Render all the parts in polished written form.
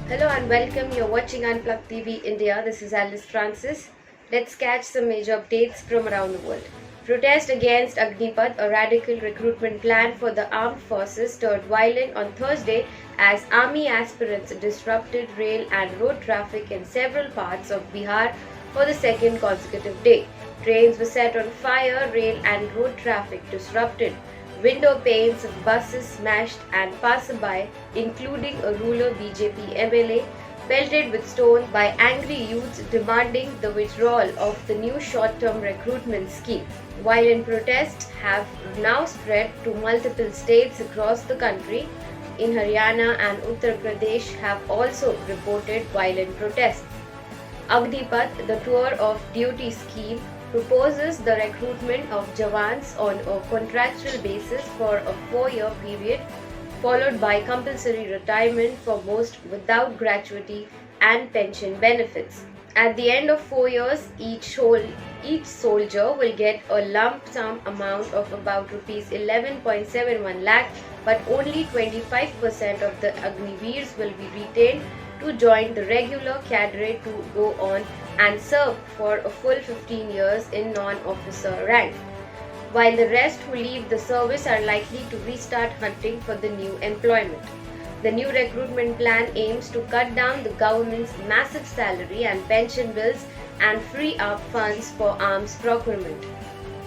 Hello and welcome. You're watching Unplugged TV India. This is Alice Francis. Let's catch some major updates from around the world. Protest against Agnipath, a radical recruitment plan for the armed forces, turned violent on Thursday as army aspirants disrupted rail and road traffic in several parts of Bihar for the second consecutive day. Trains were set on fire, rail and road traffic disrupted. Window panes of buses smashed and passerby, including a rural BJP MLA, pelted with stones by angry youths demanding the withdrawal of the new short-term recruitment scheme. Violent protests have now spread to multiple states across the country. In Haryana and Uttar Pradesh have also reported violent protests. Agnipath, the tour of duty scheme, proposes the recruitment of Jawans on a contractual basis for a 4-year period, followed by compulsory retirement for most without gratuity and pension benefits. At the end of 4 years, each soldier will get a lump sum amount of about Rs 11.71 lakh, but only 25% of the Agniveers will be retained to join the regular cadre to go on and serve for a full 15 years in non-officer rank, while the rest who leave the service are likely to restart hunting for the new employment. The new recruitment plan aims to cut down the government's massive salary and pension bills and free up funds for arms procurement.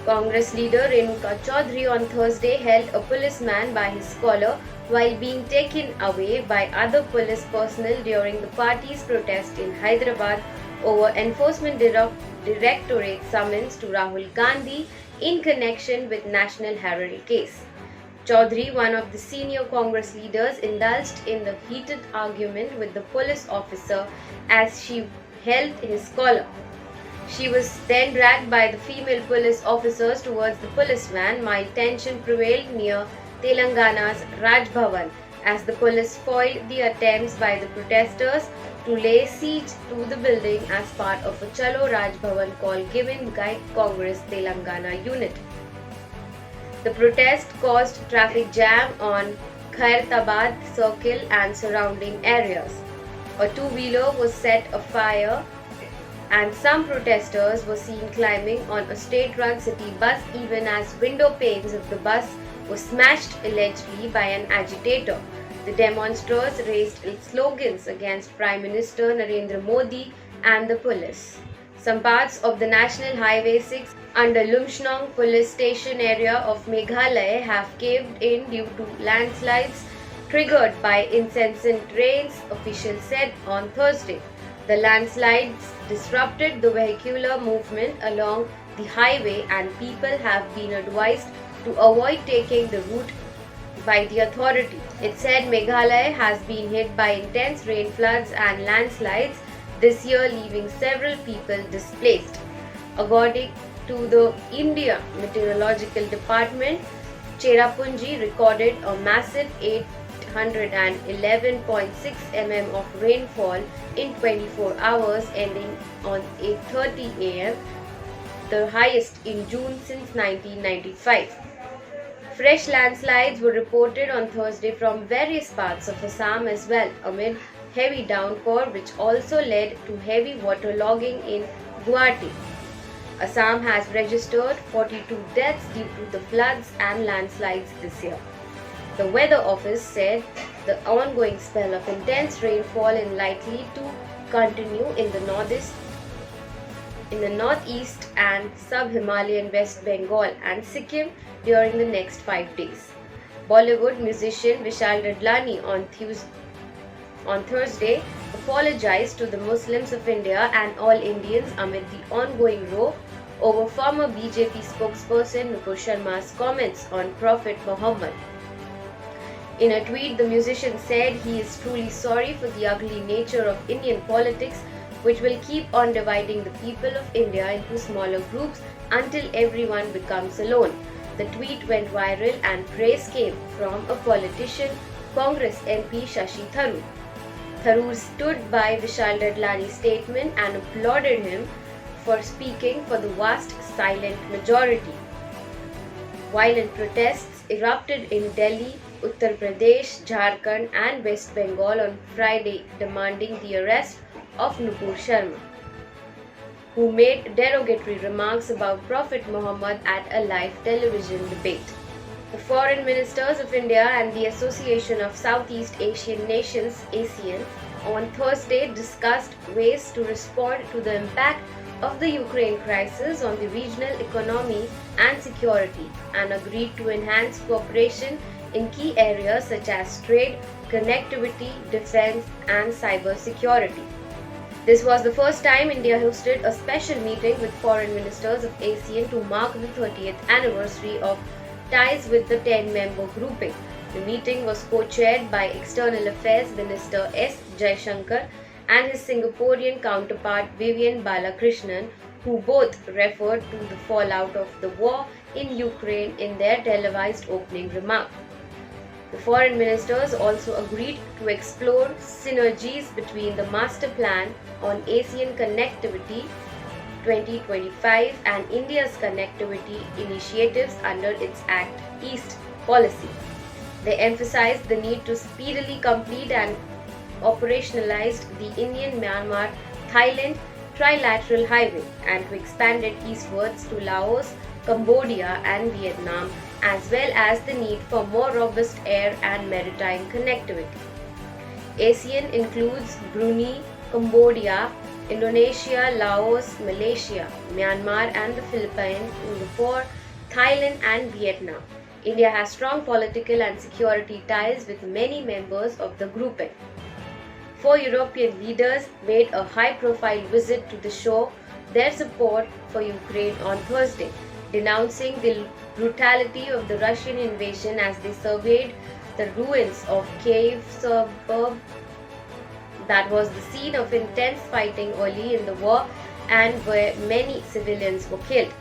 Congress leader Renuka Chaudhary on Thursday held a policeman by his collar while being taken away by other police personnel during the party's protest in Hyderabad over Enforcement Directorate summons to Rahul Gandhi in connection with National Harari case. Chaudhary, one of the senior Congress leaders, indulged in the heated argument with the police officer as she held his collar. She was then dragged by the female police officers towards the policeman. Mild tension prevailed near Telangana's Raj Bhavan as the police foiled the attempts by the protesters to lay siege to the building as part of a Chalo Raj Bhavan call given by Congress Telangana unit. The protest caused traffic jam on Khairtabad Circle and surrounding areas. A two-wheeler was set afire and some protesters were seen climbing on a state-run city bus even as window panes of the bus were smashed allegedly by an agitator. The demonstrators raised slogans against Prime Minister Narendra Modi and the police. Some parts of the National Highway 6 under Lumshnong police station area of Meghalaya have caved in due to landslides triggered by incessant rains, officials said on Thursday. The landslides disrupted the vehicular movement along the highway and people have been advised to avoid taking the route by the authority. It said Meghalaya has been hit by intense rain floods and landslides this year, leaving several people displaced. According to the India Meteorological Department, Cherrapunji recorded a massive 811.6 mm of rainfall in 24 hours ending on 8:30 am, the highest in June since 1995. Fresh landslides were reported on Thursday from various parts of Assam as well, amid heavy downpour which also led to heavy waterlogging in Guwahati. Assam has registered 42 deaths due to the floods and landslides this year. The Weather Office said the ongoing spell of intense rainfall is likely to continue in the northeast and sub-Himalayan West Bengal and Sikkim during the next 5 days. Bollywood musician Vishal Dadlani on Thursday apologized to the Muslims of India and all Indians amid the ongoing row over former BJP spokesperson Nupur Sharma's comments on Prophet Muhammad. In a tweet, the musician said he is truly sorry for the ugly nature of Indian politics, which will keep on dividing the people of India into smaller groups until everyone becomes alone. The tweet went viral and praise came from a politician, Congress MP Shashi Tharoor. Tharoor stood by Vishal Dadlani's statement and applauded him for speaking for the vast silent majority. Violent protests erupted in Delhi Uttar Pradesh, Jharkhand, and West Bengal on Friday, demanding the arrest of Nupur Sharma, who made derogatory remarks about Prophet Muhammad at a live television debate. The foreign ministers of India and the Association of Southeast Asian Nations (ASEAN) on Thursday discussed ways to respond to the impact of the Ukraine crisis on the regional economy and security, and agreed to enhance cooperation in key areas such as trade, connectivity, defense, and cyber security. This was the first time India hosted a special meeting with foreign ministers of ASEAN to mark the 30th anniversary of ties with the 10-member grouping. The meeting was co-chaired by External Affairs Minister S. Jaishankar and his Singaporean counterpart Vivian Balakrishnan, who both referred to the fallout of the war in Ukraine in their televised opening remark. The foreign ministers also agreed to explore synergies between the Master Plan on ASEAN Connectivity 2025 and India's connectivity initiatives under its Act East policy. They emphasized the need to speedily complete and operationalize the Indian-Myanmar-Thailand trilateral highway and to expand it eastwards to Laos, Cambodia and Vietnam, as well as the need for more robust air and maritime connectivity. ASEAN includes Brunei, Cambodia, Indonesia, Laos, Malaysia, Myanmar and the Philippines, Singapore, Thailand and Vietnam. India has strong political and security ties with many members of the grouping. 4 European leaders made a high-profile visit to the show their support for Ukraine on Thursday, denouncing the brutality of the Russian invasion as they surveyed the ruins of Kyiv suburb that was the scene of intense fighting early in the war and where many civilians were killed.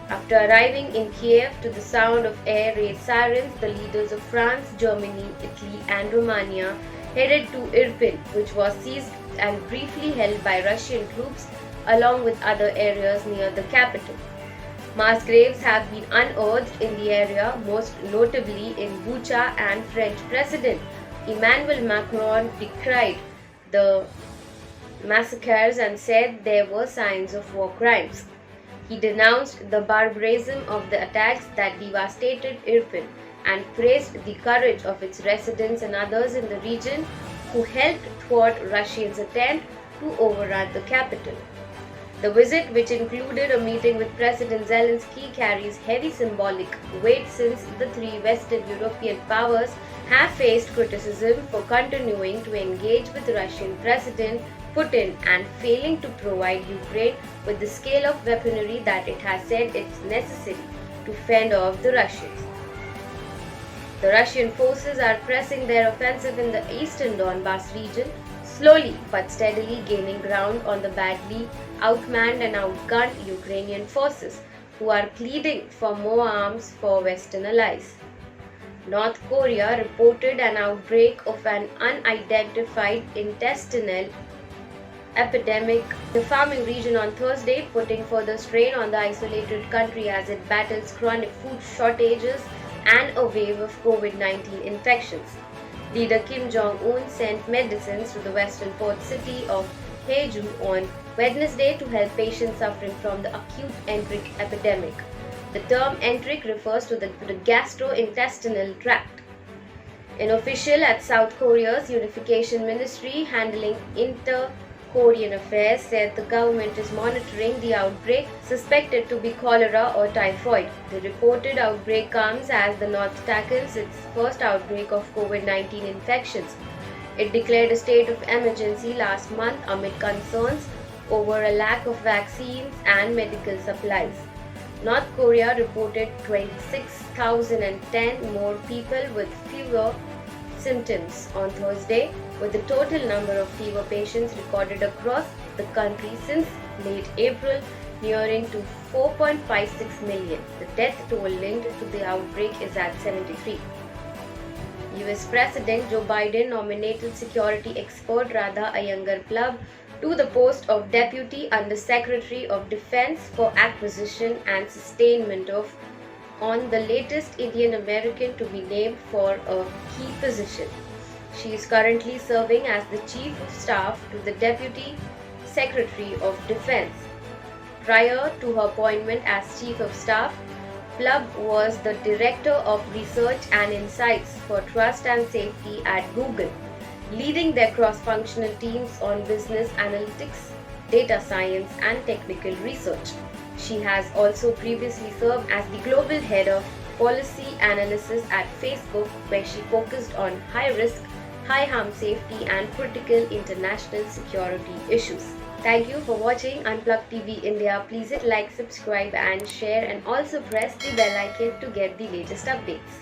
After arriving in Kiev to the sound of air raid sirens, the leaders of France, Germany, Italy and Romania headed to Irpin, which was seized and briefly held by Russian troops along with other areas near the capital. Mass graves have been unearthed in the area, most notably in Bucha, and French President Emmanuel Macron decried the massacres and said there were signs of war crimes. He denounced the barbarism of the attacks that devastated Irpin and praised the courage of its residents and others in the region who helped thwart Russia's attempt to overrun the capital. The visit, which included a meeting with President Zelensky, carries heavy symbolic weight since the three Western European powers have faced criticism for continuing to engage with Russian President Putin and failing to provide Ukraine with the scale of weaponry that it has said is necessary to fend off the Russians. The Russian forces are pressing their offensive in the eastern Donbas region, slowly but steadily gaining ground on the badly outmanned and outgunned Ukrainian forces, who are pleading for more arms for Western allies. North Korea reported an outbreak of an unidentified intestinal epidemic in the farming region on Thursday, putting further strain on the isolated country as it battles chronic food shortages and a wave of COVID-19 infections. Leader Kim Jong-un sent medicines to the western port city of Haeju on Wednesday to help patients suffering from the acute enteric epidemic. The term enteric refers to the gastrointestinal tract. An official at South Korea's Unification Ministry handling inter-Korean affairs said the government is monitoring the outbreak, suspected to be cholera or typhoid. The reported outbreak comes as the North tackles its first outbreak of COVID-19 infections. It declared a state of emergency last month amid concerns over a lack of vaccines and medical supplies. North Korea reported 26,010 more people with fever symptoms on Thursday, with the total number of fever patients recorded across the country since late April nearing to 4.56 million. The death toll linked to the outbreak is at 73. US President Joe Biden nominated security expert Radha Iyengar Plumb to the post of Deputy Under Secretary of Defense for Acquisition and Sustainment of on the latest Indian American to be named for a key position. She is currently serving as the Chief of Staff to the Deputy Secretary of Defense. Prior to her appointment as Chief of Staff, Plumb was the Director of Research and Insights for Trust and Safety at Google, leading their cross-functional teams on business analytics, data science, and technical research. She has also previously served as the Global Head of Policy Analysis at Facebook, where she focused on high-risk, high-harm safety and critical international security issues. Thank you for watching Unplugged TV India. Please hit like, subscribe and share, and also press the bell icon to get the latest updates.